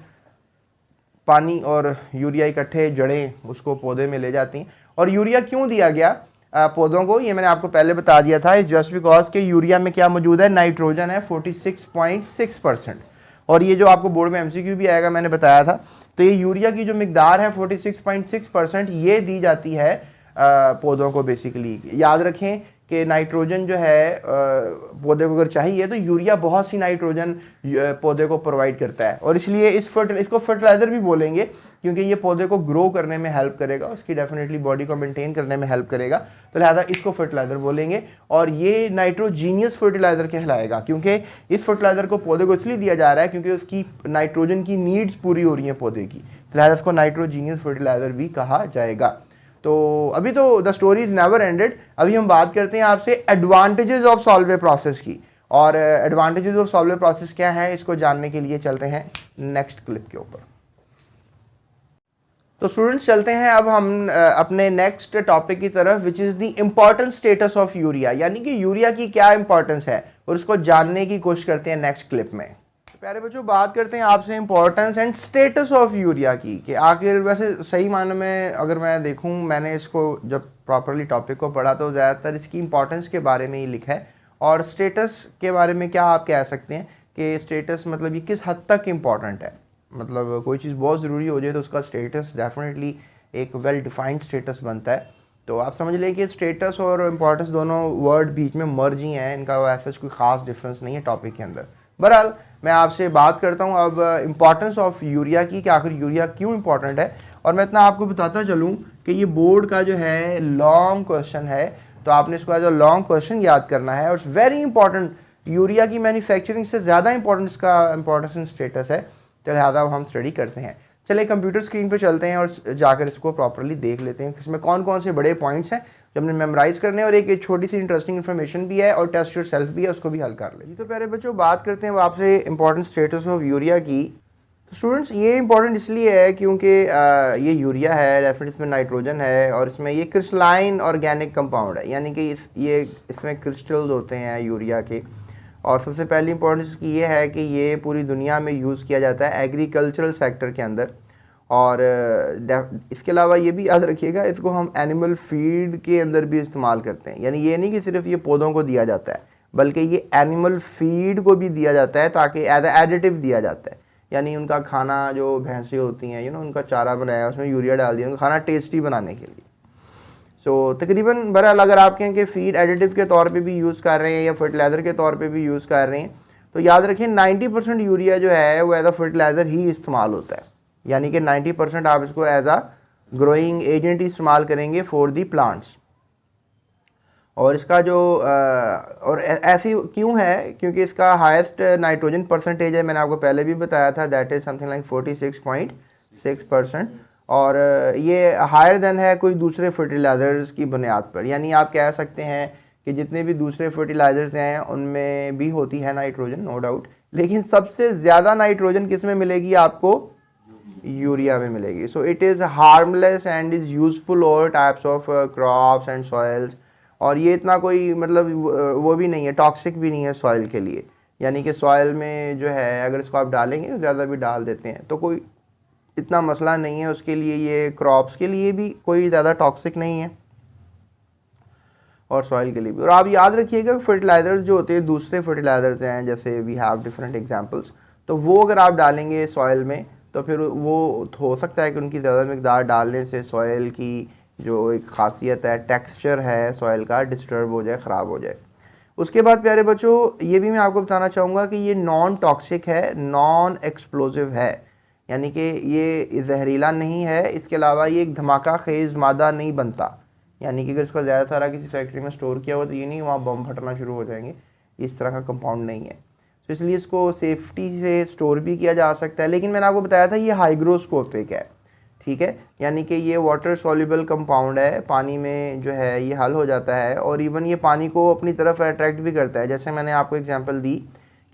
पानी और यूरिया इकट्ठे जड़ें उसको पौधे में ले जाती हैं। और यूरिया क्यों दिया गया पौधों को, ये मैंने आपको पहले बता दिया था, इस जस्ट बिकॉज के यूरिया में क्या मौजूद है, नाइट्रोजन है 46.6%। और ये जो आपको बोर्ड में एमसीक्यू भी आएगा मैंने बताया था, तो ये यूरिया की जो मिकदार है 46.6% ये दी जाती है पौधों को। बेसिकली याद रखें कि नाइट्रोजन जो है पौधे को अगर चाहिए तो यूरिया बहुत सी नाइट्रोजन पौधे को प्रोवाइड करता है और इसलिए इसको फर्टिलाइज़र भी बोलेंगे क्योंकि ये पौधे को ग्रो करने में हेल्प करेगा, उसकी डेफिनेटली बॉडी को मेंटेन करने में हेल्प करेगा, तो लिहाजा इसको फर्टिलाइज़र बोलेंगे। और ये नाइट्रोजीनियस फर्टिलाइज़र कहलाएगा क्योंकि इस फर्टिलाइज़र को पौधे को इसलिए दिया जा रहा है क्योंकि उसकी नाइट्रोजन की नीड्स पूरी हो रही हैं पौधे की, तो लिहाजा इसको नाइट्रोजीनियस फर्टिलाइज़र भी कहा जाएगा। तो अभी तो the story is never ended, अभी हम बात करते हैं आपसे एडवांटेजेस ऑफ सॉल्वे प्रोसेस की। और एडवांटेजेस ऑफ सॉल्वे प्रोसेस क्या है इसको जानने के लिए चलते हैं नेक्स्ट क्लिप के ऊपर। तो स्टूडेंट्स चलते हैं अब हम अपने नेक्स्ट टॉपिक की तरफ, which is the important status of urea, यानी कि यूरिया की क्या इंपॉर्टेंस है और उसको जानने की कोशिश करते हैं नेक्स्ट क्लिप में। प्यारे बच्चों बात करते हैं आपसे importance and status of urea की, कि आखिर वैसे सही मायने में अगर मैं देखूं, मैंने इसको जब प्रॉपरली टॉपिक को पढ़ा तो ज़्यादातर इसकी इंपॉर्टेंस के बारे में ही लिखा है। और स्टेटस के बारे में क्या आप कह सकते हैं कि स्टेटस मतलब ये किस हद तक इम्पॉर्टेंट है, मतलब कोई चीज़ बहुत ज़रूरी हो जाए तो उसका स्टेटस डेफिनेटली एक वेल डिफाइंड स्टेटस बनता है। तो आप समझ लें कि स्टेटस और इम्पॉर्टेंस दोनों वर्ड बीच में मर्ज ही हैं, इनका वैसे कोई ख़ास डिफरेंस नहीं है टॉपिक के अंदर। बहरहाल मैं आपसे बात करता हूँ अब इम्पॉर्टेंस ऑफ यूरिया की, कि आखिर यूरिया क्यों इम्पॉर्टेंट है। और मैं इतना आपको बताता चलूँ कि ये बोर्ड का जो है लॉन्ग क्वेश्चन है, तो आपने इसको एज अ लॉन्ग क्वेश्चन याद करना है और वेरी इंपॉर्टेंट, यूरिया की मैन्युफैक्चरिंग से ज़्यादा इंपॉर्टेंट इसका इम्पॉर्टेंस एंड स्टेटस है। तो लिहाजा हम स्टडी करते हैं। चलिए कंप्यूटर स्क्रीन पे चलते हैं और जाकर इसको प्रॉपरली देख लेते हैं इसमें कौन कौन से बड़े पॉइंट्स हैं जो हमने मेमोराइज करने हैं, और एक छोटी सी इंटरेस्टिंग इन्फॉर्मेशन भी है और टेस्ट योर सेल्फ भी है, उसको भी हल कर लें। तो प्यारे बच्चों बात करते हैं आपसे इंपॉर्टेंट स्टेटस ऑफ यूरिया की। तो स्टूडेंट्स ये इंपॉर्टेंट इसलिए है क्योंकि ये यूरिया है, डेफिनेटली इसमें नाइट्रोजन है और इसमें ये क्रिस्टलाइन ऑर्गेनिक कंपाउंड है, यानी कि इसमें क्रिस्टल्स होते हैं यूरिया के। और सबसे पहली इंपॉर्टेंस इसकी ये है कि ये पूरी दुनिया में यूज़ किया जाता है एग्रीकल्चरल सेक्टर के अंदर। और इसके अलावा ये भी याद रखिएगा इसको हम एनिमल फीड के अंदर भी इस्तेमाल करते हैं, यानी ये नहीं कि सिर्फ ये पौधों को दिया जाता है बल्कि ये एनिमल फीड को भी दिया जाता है, ताकि एज एडिटिव दिया जाता है, यानी उनका खाना जो भैंसें होती हैं उनका चारा बनाया उसमें यूरिया डाल दिया उनका खाना टेस्टी बनाने के लिए। सो तकरीबन बहरहाल अगर आप कहें कि फीड एडिटिव के तौर पे भी यूज़ कर रहे हैं या फर्टिलाइज़र के तौर पे भी यूज़ कर रहे हैं, तो याद रखें 90% यूरिया जो है वो एज अ फर्टिलाइज़र ही इस्तेमाल होता है, यानी कि 90% आप इसको एज अ ग्रोइंग एजेंट ही इस्तेमाल करेंगे फॉर दी प्लांट्स। और इसका जो और ऐसी क्यों है, क्योंकि इसका हाईएस्ट नाइट्रोजन परसेंटेज है, मैंने आपको पहले भी बताया था, दैट इज़ समथिंग लाइक 46.6%। और ये हायर देन है कोई दूसरे फर्टिलाइज़र्स की बुनियाद पर, यानी आप कह सकते हैं कि जितने भी दूसरे फर्टिलाइज़र्स हैं उनमें भी होती है नाइट्रोजन, नो डाउट, लेकिन सबसे ज़्यादा नाइट्रोजन किस में मिलेगी आपको, यूरिया में मिलेगी। So it is harmless and is useful all types of crops and soils. और ये इतना कोई मतलब वो भी नहीं है, टॉक्सिक भी नहीं है सॉइल के लिए, यानी कि सॉइल में जो है अगर इसको आप डालेंगे, ज़्यादा भी डाल देते हैं तो कोई इतना मसला नहीं है उसके लिए, ये क्रॉप्स के लिए भी कोई ज़्यादा टॉक्सिक नहीं है और सॉइल के लिए भी। और आप याद रखिएगा फर्टिलाइज़र्स जो होते हैं दूसरे फर्टिलाइज़र्स हैं, जैसे वी हैव डिफरेंट एग्जांपल्स, तो वो अगर आप डालेंगे सॉइल में तो फिर वो हो सकता है कि उनकी ज़्यादा मिकदार डालने से सॉइल की जो एक ख़ासियत है, टेक्सचर है सॉइल का, डिस्टर्ब हो जाए, ख़राब हो जाए। उसके बाद प्यारे बच्चों ये भी मैं आपको बताना चाहूँगा कि ये नॉन टॉक्सिक है, नॉन एक्सप्लोजिव है, यानी कि ये जहरीला नहीं है, इसके अलावा ये एक धमाका खेज़ मादा नहीं बनता, यानी कि अगर इसका ज़्यादा सारा किसी फैक्ट्री में स्टोर किया हुआ तो ये नहीं वहाँ बम फटना शुरू हो जाएंगे, इस तरह का कंपाउंड नहीं है। तो इसलिए इसको सेफ्टी से स्टोर भी किया जा सकता है, लेकिन मैंने आपको बताया था ये हाइग्रोस्कोपिक है, ठीक है, यानी कि ये वाटर सॉल्युबल कंपाउंड है, पानी में जो है ये हल हो जाता है और इवन ये पानी को अपनी तरफ अट्रैक्ट भी करता है। जैसे मैंने आपको एग्जांपल दी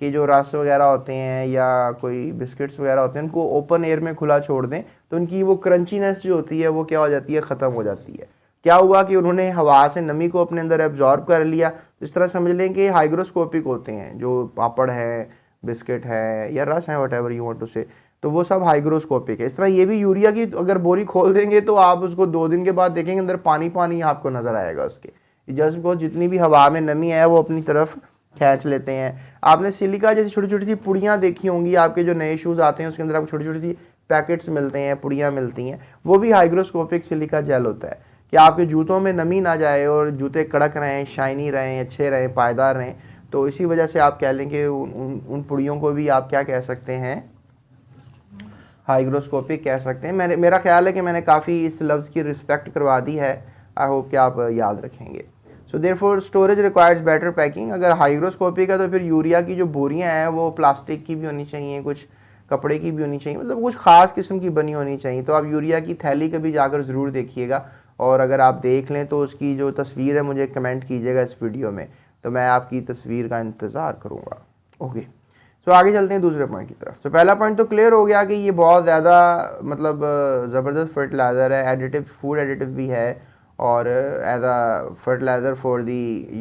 कि जो रस वगैरह होते हैं या कोई बिस्किट्स वगैरह होते हैं उनको ओपन एयर में खुला छोड़ दें तो उनकी वो क्रंचीनेस जो होती है वो क्या हो जाती है, ख़त्म हो जाती है। क्या हुआ कि उन्होंने हवा से नमी को अपने अंदर एब्जॉर्ब कर लिया। इस तरह समझ लें कि हाइग्रोस्कोपिक होते हैं, जो पापड़ है, बिस्किट है या रस है, whatever you want to say, तो वो सब हाइग्रोस्कोपिक है। इस तरह ये भी यूरिया की अगर बोरी खोल देंगे तो आप उसको 2 दिन के बाद देखेंगे अंदर पानी पानी आपको नज़र आएगा उसके, जस्ट बिकॉज जितनी भी हवा में नमी है वो अपनी तरफ खींच लेते हैं। आपने सिलिका जैसी छोटी छोटी सी पुड़ियाँ देखी होंगी, आपके जो नए शूज़ आते हैं उसके अंदर आपको छोटी छोटी सी पैकेट्स मिलते हैं, पुड़ियाँ मिलती हैं, वो भी हाइग्रोस्कोपिक सिलिका जेल होता है कि आपके जूतों में नमी ना जाए और जूते कड़क रहें, शाइनी रहें, अच्छे रहें, पायदार रहें। तो इसी वजह से आप कह लेंगे उन पुड़ियों को भी आप क्या कह सकते हैं, हाइग्रोस्कोपिक कह सकते हैं। मेरा ख्याल है कि मैंने काफ़ी इस लफ्ज़ की रिस्पेक्ट करवा दी है, आई होप कि आप याद रखेंगे। So therefore storage requires better packing. अगर हाइग्रोस्कोपिक है तो फिर यूरिया की जो बोरियां हैं वो प्लास्टिक की भी होनी चाहिए, कुछ कपड़े की भी होनी चाहिए, मतलब कुछ ख़ास किस्म की बनी होनी चाहिए। तो आप यूरिया की थैली कभी जाकर ज़रूर देखिएगा, और अगर आप देख लें तो उसकी जो तस्वीर है मुझे कमेंट कीजिएगा इस वीडियो में, तो मैं आपकी तस्वीर का इंतज़ार करूँगा। ओके, सो आगे चलते हैं दूसरे पॉइंट की तरफ। तो पहला पॉइंट तो क्लियर हो गया कि ये बहुत ज़्यादा मतलब ज़बरदस्त फर्टिलाइज़र है, एडिटिव, फूड एडिटिव भी है, और as a fertiliser for the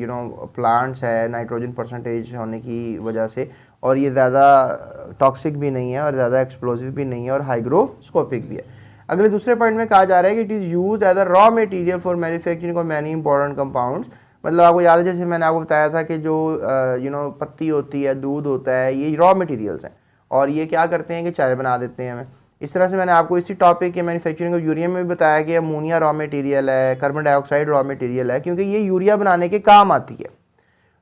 plants है, नाइट्रोजन परसेंटेज होने की वजह से, और ये ज़्यादा टॉक्सिक भी नहीं है और ज़्यादा एक्सप्लोसिव भी नहीं है और हाइग्रोस्कोपिक भी है। अगले दूसरे पॉइंट में कहा जा रहा है कि it is use as a raw material for manufacturing of many important compounds. मतलब आपको याद है जैसे मैंने आपको बताया था कि जो पत्ती होती है, दूध होता है, ये रॉ मटेरियल्स हैं और ये क्या करते हैं कि चाय बना देते हैं हमें। इस तरह से मैंने आपको इसी टॉपिक के मैन्युफैक्चरिंग ऑफ यूरिया में भी बताया कि अमोनिया रॉ मटेरियल है, कार्बन डाइऑक्साइड रॉ मटेरियल है, क्योंकि ये यूरिया बनाने के काम आती है।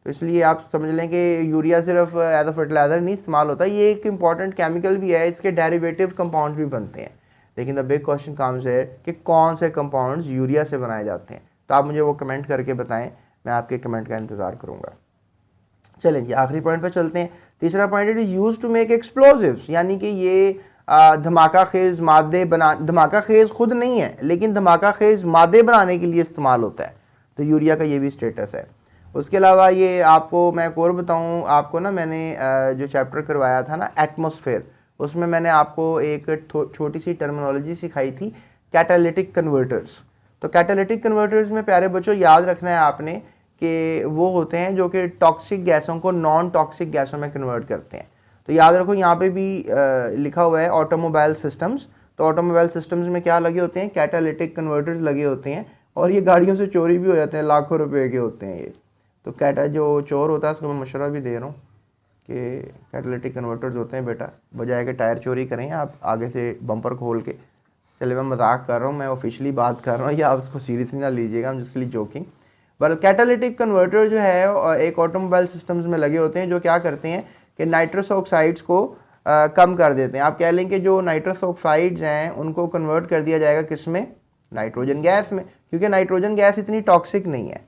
तो इसलिए आप समझ लें कि यूरिया सिर्फ एज अ फर्टिलाइज़र नहीं इस्तेमाल होता, ये एक इंपॉर्टेंट केमिकल भी है, इसके डेरिवेटिव कंपाउंड्स भी बनते हैं। लेकिन द बिग क्वेश्चन कम्स है कि कौन से कंपाउंड्स यूरिया से बनाए जाते हैं। तो आप मुझे वो कमेंट करके बताएं, मैं आपके कमेंट का इंतज़ार करूँगा। चलें जी, आखिरी पॉइंट पर चलते हैं। तीसरा point it is use to make explosives, यानी कि ये धमाका खेज़ मादे बना, धमाका खेज़ खुद नहीं है लेकिन धमाका खेज़ मादे बनाने के लिए इस्तेमाल होता है। तो यूरिया का ये भी स्टेटस है। उसके अलावा ये आपको मैं एक और बताऊँ, आपको ना मैंने जो चैप्टर करवाया था ना एटमॉस्फेयर, उसमें मैंने आपको एक छोटी सी टर्मिनोलॉजी सिखाई थी, कैटालिटिक कन्वर्टर्स। तो कैटालिटिक कन्वर्टर्स में प्यारे बच्चों याद रखना है आपने कि वो होते हैं जो कि टॉक्सिक गैसों को नॉन टॉक्सिक गैसों में कन्वर्ट करते हैं। तो याद रखो यहाँ पे भी लिखा हुआ है ऑटोमोबाइल सिस्टम्स। तो ऑटोमोबाइल सिस्टम्स में क्या लगे होते हैं, कैटालिटिक कन्वर्टर्स लगे होते हैं, और ये गाड़ियों से चोरी भी हो जाते हैं, लाखों रुपए के होते हैं ये। तो जो चोर होता है उसको मैं मशवरा भी दे रहा हूँ कि कैटालिटिक कन्वर्टर्स होते हैं बेटा, बजाय के टायर चोरी करें आप आगे से बम्पर खोल के। चलिए मैं मजाक कर रहा हूँ, मैं ऑफिशियली बात कर रहा हूँ, या आप उसको सीरियसली ना लीजिएगा, हम जिसके लिए जोकिंग। बल कैटालिटिक कन्वर्टर जो है एक ऑटोमोबाइल सिस्टम्स में लगे होते हैं जो क्या करते हैं कि नाइट्रस ऑक्साइड्स को कम कर देते हैं। आप कह लें कि जो नाइट्रस ऑक्साइड्स हैं उनको कन्वर्ट कर दिया जाएगा किस में, नाइट्रोजन गैस में, क्योंकि नाइट्रोजन गैस इतनी टॉक्सिक नहीं है।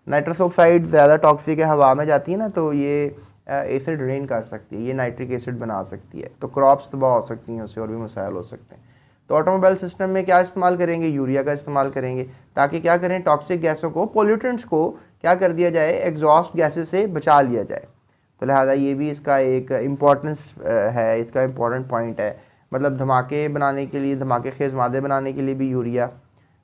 नाइट्रस ऑक्साइड ज़्यादा टॉक्सिक है, हवा में जाती है ना तो ये एसिड ड्रेन कर सकती है, ये नाइट्रिक एसिड बना सकती है, तो क्रॉप्स तबाह हो सकती हैं उससे और भी मसाइल हो सकते हैं। तो ऑटोमोबाइल सिस्टम में क्या इस्तेमाल करेंगे, यूरिया का इस्तेमाल करेंगे, ताकि क्या करें टॉक्सिक गैसों को, पोल्यूटेंट्स को क्या कर दिया जाए, एग्जॉस्ट गैसेस से बचा लिया जाए। तो लिहाजा ये भी इसका एक इम्पॉर्टेंस है, इसका इम्पॉर्टेंट पॉइंट है। मतलब धमाके बनाने के लिए, धमाके खेज़ मादे बनाने के लिए भी यूरिया,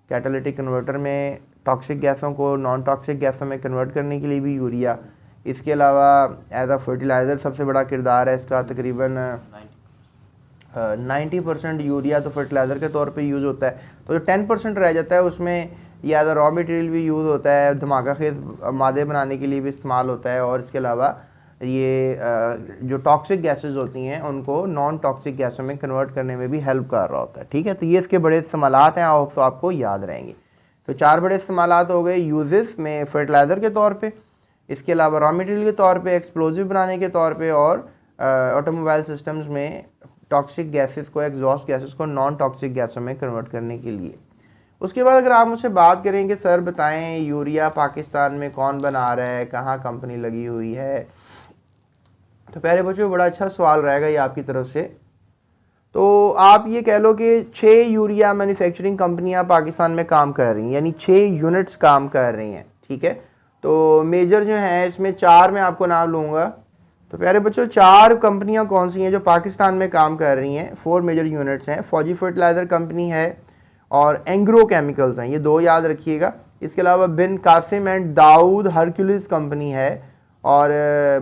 कैटालिटिक कन्वर्टर में टॉक्सिक गैसों को नॉन टॉक्सिक गैसों में कन्वर्ट करने के लिए भी यूरिया। इसके अलावा एज अ फर्टिलाइज़र सबसे बड़ा किरदार है इसका, तकरीबन 90% यूरिया तो फर्टिलाइज़र के तौर पे यूज़ होता है। तो जो 10% रह जाता है उसमें या तो रॉ मटेरियल भी यूज़ होता है, धमाका खेज़ मादे बनाने के लिए भी इस्तेमाल होता है, और इसके अलावा ये जो टॉक्सिक गैसेस होती हैं उनको नॉन टॉक्सिक गैसों में कन्वर्ट करने में भी हेल्प कर रहा होता है। ठीक है, तो ये इसके बड़े इस्तेमालात हैं, तो आपको याद रहेंगे। तो 4 बड़े इस्तेमालात हो गए यूजेस में, फर्टिलाइज़र के तौर पे, इसके अलावा रॉ मटेरियल के तौर पे, एक्सप्लोजिव बनाने के तौर पे, और ऑटोमोबाइल सिस्टम्स में टॉक्सिक गैसेस को, एग्जॉस्ट गैसेस को नॉन टॉक्सिक गैसों में कन्वर्ट करने के लिए। उसके बाद अगर आप मुझसे बात करें कि सर बताएं यूरिया पाकिस्तान में कौन बना रहा है, कहाँ कंपनी लगी हुई है, तो प्यारे बच्चों बड़ा अच्छा सवाल रहेगा ये आपकी तरफ से। तो आप ये कह लो कि 6 यूरिया मैन्युफैक्चरिंग कंपनियां पाकिस्तान में काम कर रही हैं, यानी 6 यूनिट्स काम कर रही हैं। ठीक है, तो मेजर जो हैं इसमें 4 मैं आपको नाम लूँगा। तो प्यारे बच्चों 4 कंपनियां कौन सी हैं जो पाकिस्तान में काम कर रही हैं, 4 मेजर यूनिट्स हैं। फौजी फर्टिलाइज़र कंपनी है और एंग्रो केमिकल्स हैं, ये 2 याद रखिएगा। इसके अलावा Bin Qasim and Dawood Hercules company है और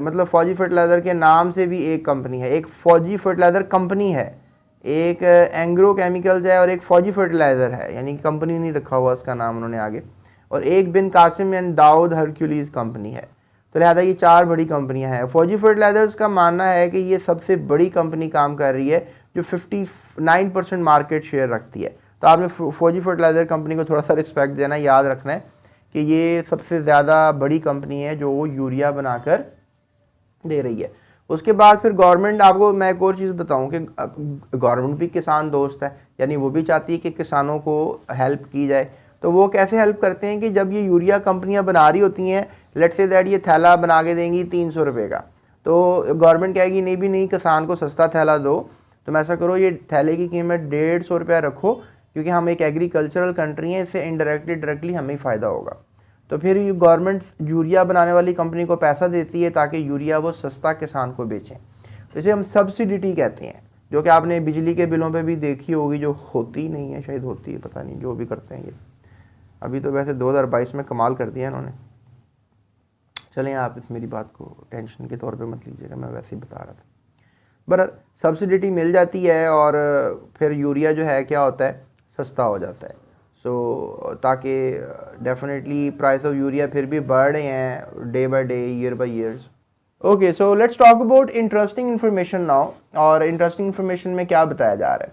मतलब फौजी फर्टिलाइज़र के नाम से भी एक कंपनी है, एक फौजी फर्टिलाइज़र कंपनी है, एक एंग्रो केमिकल्स है और एक फौजी फर्टिलाइज़र है, यानी कंपनी नहीं रखा हुआ उसका नाम उन्होंने आगे, और एक Bin Qasim and Dawood Hercules company है। तो लिहाजा ये 4 बड़ी कंपनियां हैं। फौजी फर्टिलाइज़र्स का मानना है कि ये सबसे बड़ी कंपनी काम कर रही है जो 59% मार्केट शेयर रखती है। तो आपने फौजी फर्टिलाइज़र कंपनी को थोड़ा सा रिस्पेक्ट देना, याद रखना है कि ये सबसे ज़्यादा बड़ी कंपनी है जो यूरिया बनाकर दे रही है। उसके बाद फिर गवर्नमेंट, आपको मैं एक और चीज़ बताऊं कि गवर्नमेंट भी किसान दोस्त है, यानी वो भी चाहती है कि किसानों को हेल्प की जाए। तो वो कैसे हेल्प करते हैं कि जब ये यूरिया कंपनियां बना रही होती हैं, लेट्स से दैट ये थैला बना के देंगी 300 रुपये का, तो गवर्नमेंट कहेगी नहीं भी नहीं, किसान को सस्ता थैला दो, तुम ऐसा करो ये थैले की कीमत 150 रुपया रखो, क्योंकि हम एक एग्रीकल्चरल कंट्री हैं, इससे इनडायरेक्टली डायरेक्टली हमें ही फ़ायदा होगा। तो फिर गवर्नमेंट यूरिया बनाने वाली कंपनी को पैसा देती है ताकि यूरिया वो सस्ता किसान को बेचें। तो इसे हम सब्सिडिटी कहते हैं, जो कि आपने बिजली के बिलों पे भी देखी होगी, जो होती नहीं है, शायद होती है, पता नहीं, जो भी करते हैं ये। अभी तो वैसे 2022 में कमाल कर दिया इन्होंने। चलें, आप इस मेरी बात को टेंशन के तौर पे मत लीजिएगा, मैं वैसे ही बता रहा था। बट सब्सिडिटी मिल जाती है और फिर यूरिया जो है क्या होता है, सस्ता हो जाता है। सो ताकि डेफिनेटली प्राइस ऑफ यूरिया फिर भी बढ़ रहे हैं day by day, year by years. Okay, so let's talk about interesting information now. और इंटरेस्टिंग इन्फॉर्मेशन में क्या बताया जा रहा है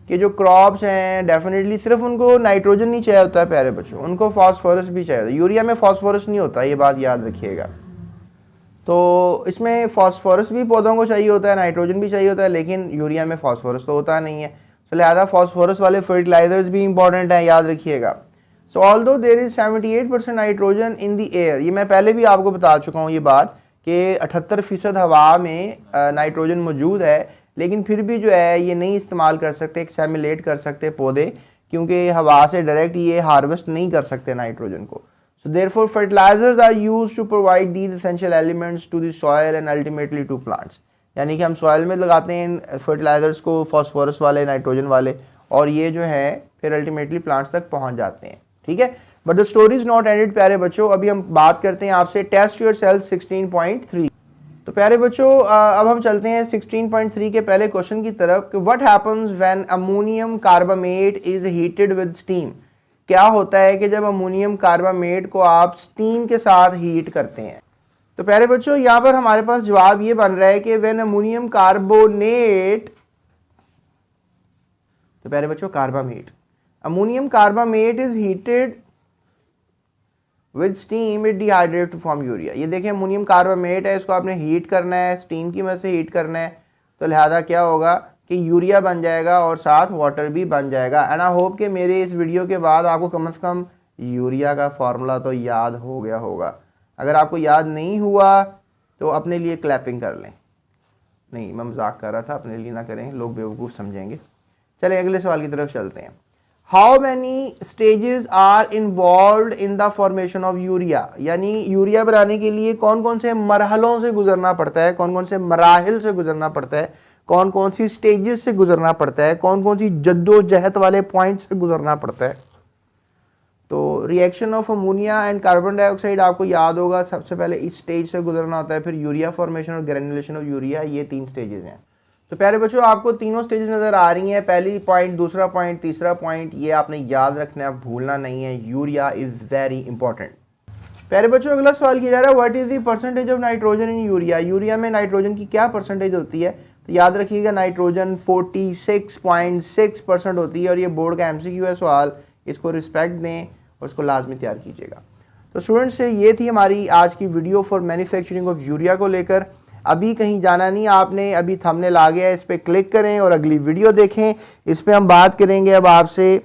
कि जो क्रॉप्स हैं डेफिनेटली सिर्फ उनको नाइट्रोजन नहीं चाहिए होता है प्यारे बच्चों, उनको फास्फोरस भी चाहिए होता है। यूरिया में फास्फोरस नहीं होता, ये बात याद रखिएगा। तो इसमें फास्फोरस भी पौधों को चाहिए होता है, नाइट्रोजन भी चाहिए होता है, लेकिन यूरिया में फास्फोरस तो होता नहीं है। तो लिहाजा फास्फोरस वाले फर्टिलाइजर्स भी इंपॉर्टेंट हैं, याद रखिएगा। So although there is 78% nitrogen in the air, ये मैं पहले भी आपको बता चुका हूँ ये बात कि 78% हवा में नाइट्रोजन मौजूद है, लेकिन फिर भी जो है ये नहीं इस्तेमाल कर सकते, एक्सेमिलेट कर सकते पौधे, क्योंकि हवा से डायरेक्ट ये हार्वेस्ट नहीं कर सकते नाइट्रोजन को। So therefore fertilizers are used to provide these essential elements to the soil and ultimately to plants। यानी कि हम सॉइल में लगाते हैं फर्टिलाइजर्स को, फास्फोरस वाले, नाइट्रोजन वाले, और ये जो है फिर अल्टीमेटली प्लांट्स तक पहुंच जाते हैं, ठीक है। But the story is not ended प्यारे बच्चों। अभी हम बात करते हैं आपसे टेस्ट योर सेल्फ 16.3। तो प्यारे बच्चों अब हम चलते हैं 16.3 के पहले क्वेश्चन की तरफ कि what happens when ammonium carbamate is heated with steam. क्या होता है कि जब अमोनियम कार्बामेट को आप स्टीम के साथ हीट करते हैं। तो प्यारे बच्चों यहाँ पर हमारे पास जवाब ये बन रहा है कि व्हेन अमोनियम कार्बोनेट, तो प्यारे बच्चों carbamate, ammonium carbamate is heated with steam it dehydrate to form urea. ये देखें अमोनियम कार्बामेट है, इसको आपने हीट करना है, स्टीम की मदद से हीट करना है, तो लिहाजा क्या होगा कि यूरिया बन जाएगा और साथ वाटर भी बन जाएगा। एंड आई होप कि मेरे इस वीडियो के बाद आपको कम से कम यूरिया का फॉर्मूला तो याद हो गया होगा। अगर आपको याद नहीं हुआ तो अपने लिए क्लैपिंग कर लें। नहीं, मैं मजाक कर रहा था, अपने लिए ना करें, लोग बेवकूफ़ समझेंगे। चलें अगले सवाल की तरफ चलते हैं। How many stages are involve in the formation of urea, यानी यूरिया बनाने के लिए कौन कौन से मरहलों से गुजरना पड़ता है, कौन कौन से मराहिल से गुजरना पड़ता है, कौन कौन सी स्टेजेस से गुजरना पड़ता है, कौन कौन सी जद्दोजहद वाले पॉइंट से गुजरना पड़ता है। तो reaction of ammonia and carbon dioxide आपको याद होगा, सबसे पहले इस स्टेज से गुजरना होता है, फिर यूरिया फॉर्मेशन और ग्रेनुलेशन ऑफ यूरिया, ये 3 स्टेजेस हैं। तो प्यारे बच्चों आपको तीनों स्टेजेस नजर आ रही हैं, पहली पॉइंट, दूसरा पॉइंट, तीसरा पॉइंट, ये आपने याद रखना है, भूलना नहीं है। Urea is very important. प्यारे बच्चों अगला सवाल किया जा रहा है, what is the percentage of nitrogen in urea. Urea में नाइट्रोजन की क्या परसेंटेज होती है। तो याद रखिएगा नाइट्रोजन 46.6% होती है, और ये बोर्ड का MCQ है सवाल, इसको रिस्पेक्ट दें और इसको लाजमी तैयार कीजिएगा। तो स्टूडेंट्स से ये थी हमारी आज की video for manufacturing of urea को लेकर। अभी कहीं जाना नहीं आपने, अभी थंबनेल आ गया है, इस पर क्लिक करें और अगली वीडियो देखें। इस पर हम बात करेंगे अब आपसे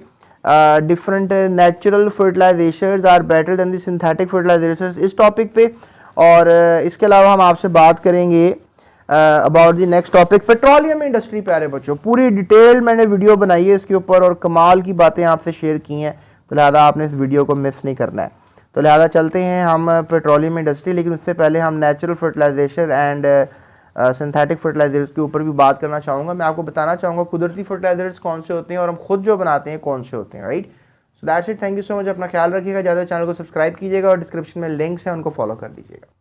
different natural fertilizations are better than the synthetic fertilizations, इस टॉपिक पे। और इसके अलावा हम आपसे बात करेंगे about the next topic petroleum industry. प्यारे बच्चों पूरी डिटेल मैंने वीडियो बनाई है इसके ऊपर और कमाल की बातें आपसे शेयर की हैं, तो लिहाजा आपने इस वीडियो को मिस नहीं करना है। तो लिहाजा चलते हैं हम पेट्रोलियम इंडस्ट्री, लेकिन उससे पहले हम natural fertilisation and synthetic fertilisers के ऊपर भी बात करना चाहूँगा। मैं आपको बताना चाहूँगा कुदरती फर्टिलाइजर्स कौन से होते हैं और हम खुद जो बनाते हैं कौन से होते हैं, right. So that's it, thank you so much. अपना ख्याल रखिएगा, ज़्यादा चैनल को सब्सक्राइब कीजिएगा और डिस्क्रिप्शन में लिंक्स हैं उनको फॉलो कर लीजिएगा।